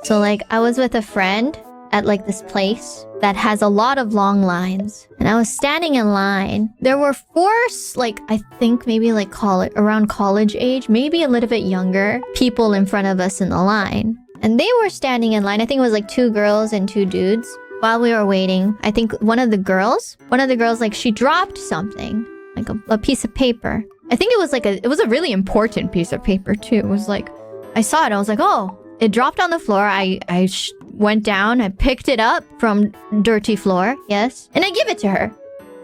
So like I was with a friend at like this place that has a lot of long lines. And I was standing in line. There were four, like I think maybe like around college age, maybe a little bit younger, people in front of us in the line. And they were standing in line. I think it was like 2 girls and 2 dudes. While we were waiting, I think one of the girls, like she dropped something, like a piece of paper. I think it was a really important piece of paper too. It was like, I saw it, I was like, oh, it dropped on the floor. I went down, I picked it up from dirty floor, yes, and I give it to her.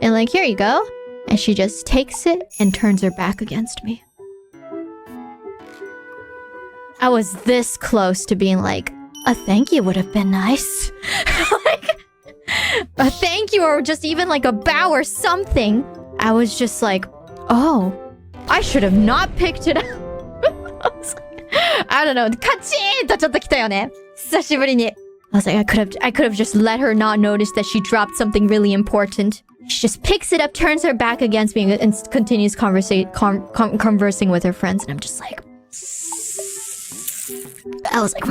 And like, here you go. And she just takes it and turns her back against me. I was this close to being like, a thank you would have been nice. Like, a thank you or just even like a bow or something. I was just like, oh, I should have not picked it up. I don't know. カチーンとちょっと来たよね。久しぶりに。I was like, I could have just let her not notice that she dropped something really important. She just picks it up, turns her back against me, and continues conversing with her friends. And I'm just like, I was like,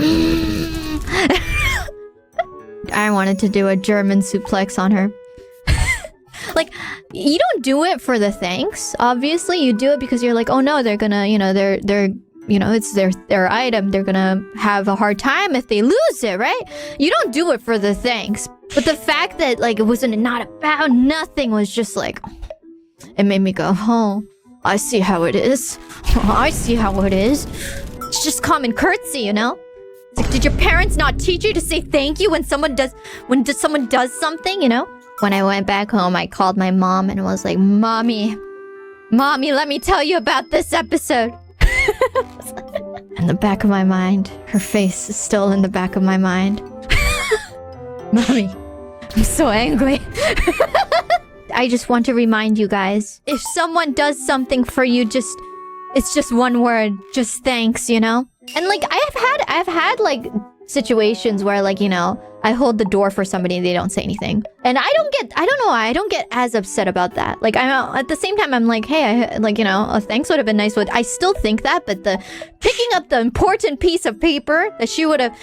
I wanted to do a German suplex on her. Like, you don't do it for the thanks. Obviously, you do it because you're like, oh no, they're gonna, it's their item. They're gonna have a hard time if they lose it, right? You don't do it for the thanks. But the fact that like it wasn't not about nothing was just like, it made me go, oh, I see how it is. I see how it is. It's just common courtesy, you know? It's like, did your parents not teach you to say thank you when someone does something, you know? When I went back home, I called my mom and was like, Mommy, let me tell you about this episode. In the back of my mind, her face is still in the back of my mind. Mommy, I'm so angry. I just want to remind you guys, if someone does something for you, it's just one word, just thanks, you know? And like I've had like situations where like, you know, I hold the door for somebody and they don't say anything. And I don't get as upset about that. Like I'm at the same time I'm like, hey, a thanks would have been nice. I still think that, but the picking up the important piece of paper that she would have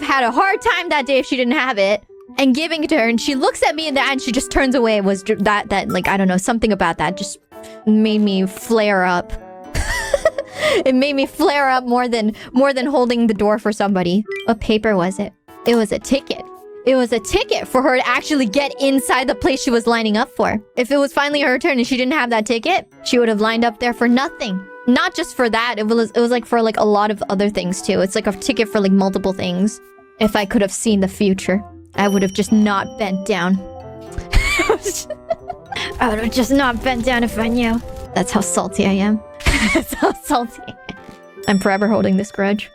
had a hard time that day if she didn't have it, and giving it to her, and she looks at me in the eye and she just turns away, was that like, I don't know, something about that just made me flare up. It made me flare up more than holding the door for somebody. What paper was it? It was a ticket. It was a ticket for her to actually get inside the place she was lining up for. If it was finally her turn and she didn't have that ticket, she would have lined up there for nothing. Not just for that. It was like for like a lot of other things too. It's like a ticket for like multiple things. If I could have seen the future, I would have just not bent down. I would have just not bent down if I knew. That's how salty I am. That's how salty. I'm forever holding this grudge.